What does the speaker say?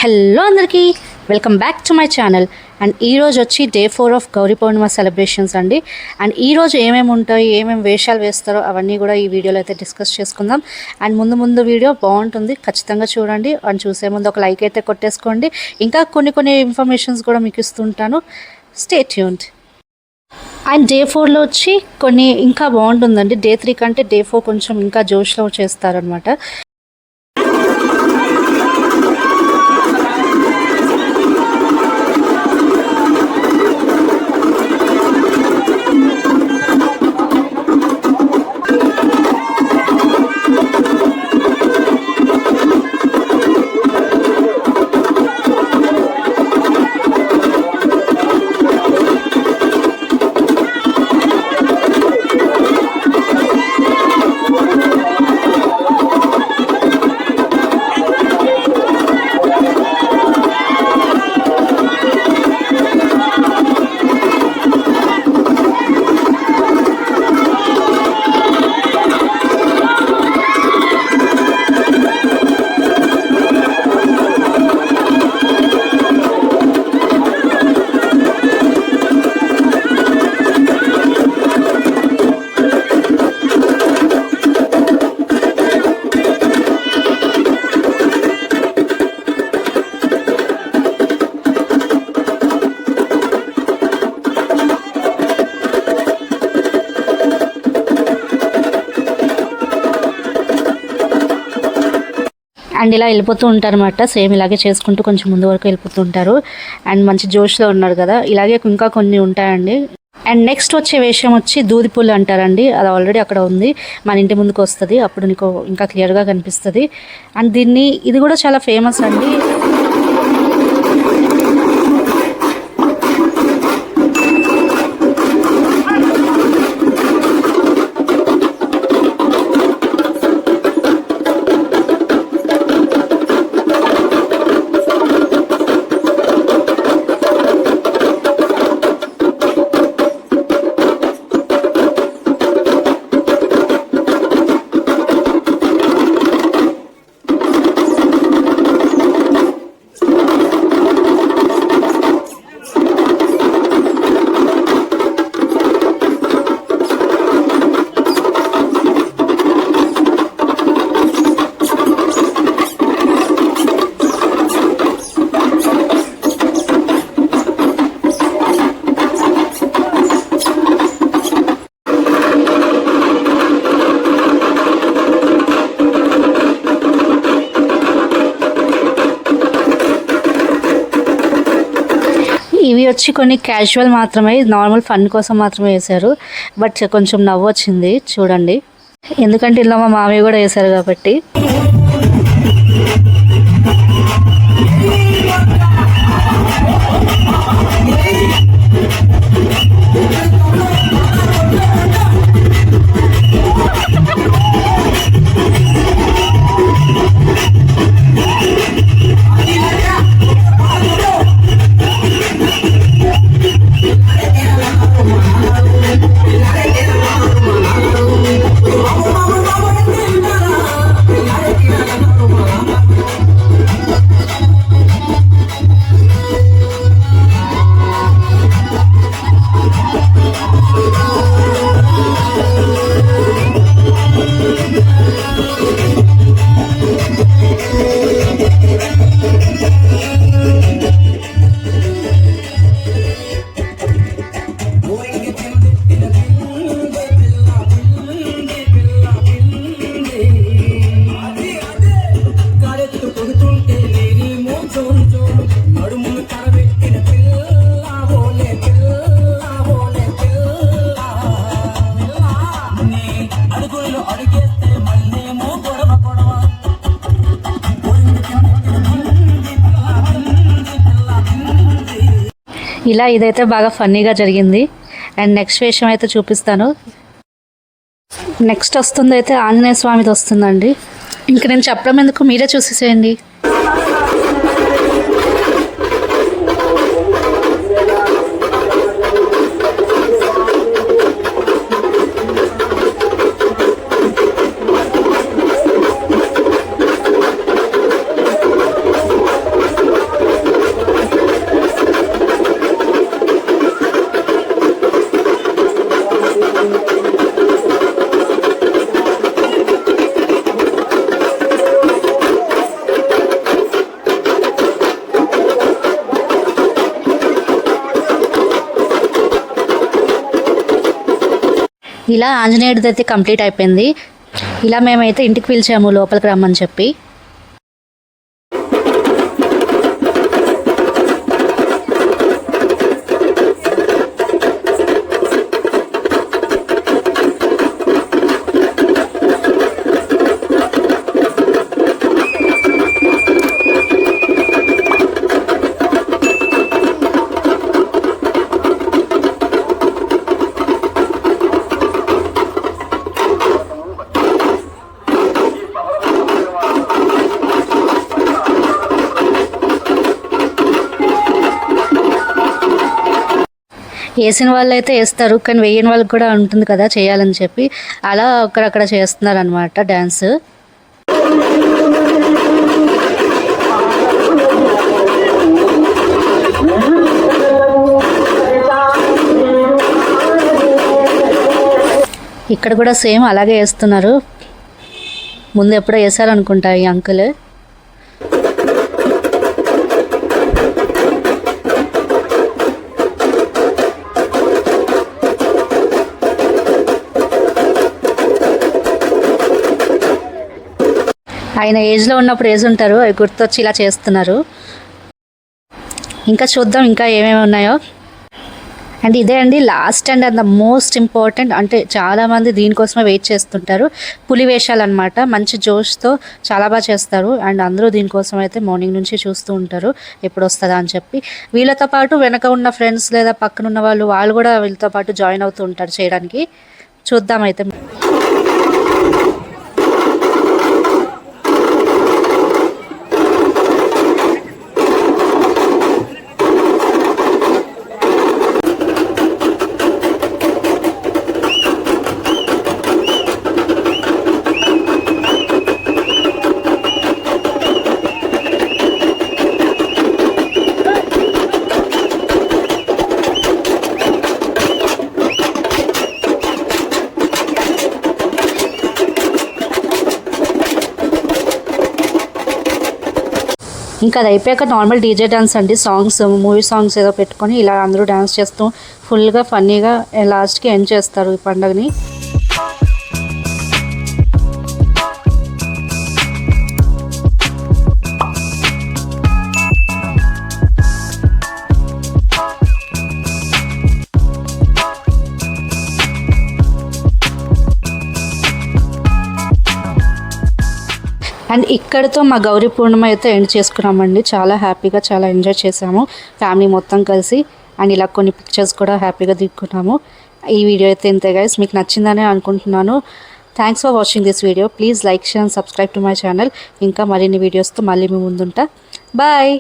Hello అందరికీ welcome back to my channel. And ఈరోజు వచ్చి day 4 of Gauri Purnima celebrations అండి. అండ్ ఈరోజు ఏమేమి ఉంటాయి, ఏమేమి వేషాలు వేస్తారో అవన్నీ కూడా ఈ వీడియోలో అయితే డిస్కస్ చేసుకుందాం. అండ్ ముందు వీడియో బాగుంటుంది, ఖచ్చితంగా చూడండి. అండ్ చూసే ముందు ఒక లైక్ అయితే కొట్టేసుకోండి. ఇంకా కొన్ని ఇన్ఫర్మేషన్స్ కూడా మీకు ఇస్తుంటాను, స్టే ట్యూన్డ్. అండ్ డే 4లో వచ్చి కొన్ని ఇంకా బాగుంటుందండి. డే 3 కంటే డే 4 కొంచెం ఇంకా జోష్లో చేస్తారనమాట. అండ్ ఇలా వెళ్ళిపోతూ ఉంటారు అనమాట. సేమ్ ఇలాగే చేసుకుంటూ కొంచెం ముందు వరకు వెళ్ళిపోతూ ఉంటారు. అండ్ మంచి జోష్లో ఉన్నారు కదా, ఇలాగే ఇంకా కొన్ని ఉంటాయండి. అండ్ నెక్స్ట్ వచ్చే వేషం వచ్చి దూది పూలు అంటారండి. అది ఆల్రెడీ అక్కడ ఉంది, మన ఇంటి ముందుకు వస్తుంది, అప్పుడు నీకు ఇంకా క్లియర్గా కనిపిస్తుంది. అండ్ ఇది కూడా చాలా ఫేమస్ అండి. ఇవి వచ్చి కొన్ని క్యాజువల్ మాత్రమే, నార్మల్ ఫన్ కోసం మాత్రమే వేశారు. బట్ కొంచెం నవ్వు వచ్చింది చూడండి, ఎందుకంటే ఇలా మా మామయ్య కూడా వేశారు కాబట్టి. ఇలా ఇదైతే బాగా ఫన్నీగా జరిగింది. అండ్ నెక్స్ట్ వేషం అయితే చూపిస్తాను. నెక్స్ట్ వస్తుంది అయితే ఆంజనేయ స్వామిది వస్తుందండి. ఇంక నేను చెప్పడం ఎందుకు, మీరే చూసేసేయండి. ఇలా ఆంజనేయుడిది అయితే కంప్లీట్ అయిపోయింది. ఇలా మేమైతే ఇంటికి పిలిచాము లోపలికి రమ్మని చెప్పి. వేసిన వాళ్ళు అయితే వేస్తారు, కానీ వేయని వాళ్ళకి కూడా ఉంటుంది కదా చేయాలని చెప్పి, అలా ఒకరక్కడ చేస్తున్నారు అనమాట డ్యాన్స్. ఇక్కడ కూడా సేమ్ అలాగే వేస్తున్నారు. ముందు ఎప్పుడో వేసారనుకుంటా ఈ అంకుల్. ఆయన ఏజ్లో ఉన్నప్పుడు ఏజ్ ఉంటారు, అవి గుర్తొచ్చి ఇలా చేస్తున్నారు. ఇంకా చూద్దాం ఇంకా ఏమేమి ఉన్నాయో. అండ్ ఇదే అండి last and the most important, అంటే చాలామంది దీనికోసమే వెయిట్ చేస్తుంటారు. పులి వేషాలు అనమాట. మంచి జోష్తో చాలా బాగా చేస్తారు. అండ్ అందరూ దీనికోసం అయితే మార్నింగ్ నుంచి చూస్తూ ఉంటారు ఎప్పుడు వస్తుందా అని చెప్పి. వీళ్ళతో పాటు వెనక ఉన్న ఫ్రెండ్స్ లేదా పక్కన ఉన్న వాళ్ళు కూడా వీళ్ళతో పాటు జాయిన్ అవుతూ ఉంటారు చేయడానికి. చూద్దాం అయితే. ఇంకా అది అయిపోయాక నార్మల్ డీజే డాన్స్ అండి. సాంగ్స్, మూవీ సాంగ్స్ ఏదో పెట్టుకొని ఇలా అందరూ డాన్స్ చేస్తూ ఫుల్గా ఫన్నీగా లాస్ట్కి ఎండ్ చేస్తారు ఈ పండుగని. అండ్ ఇక్కడితో మా గౌరీ పూర్ణిమ అయితే ఎండ్ చేసుకున్నామండి. చాలా హ్యాపీగా చాలా ఎంజాయ్ చేసాము ఫ్యామిలీ మొత్తం కలిసి. అండ్ ఇలా కొన్ని పిక్చర్స్ కూడా హ్యాపీగా దిక్కున్నాము. ఈ వీడియో అయితే ఇంతే గైస్, మీకు నచ్చిందని అనుకుంటున్నాను. Thanks for watching this video. Please like, share and subscribe to my channel. ఇంకా మరిన్ని వీడియోస్తో మళ్ళీ మీ ముందుంటా. బాయ్.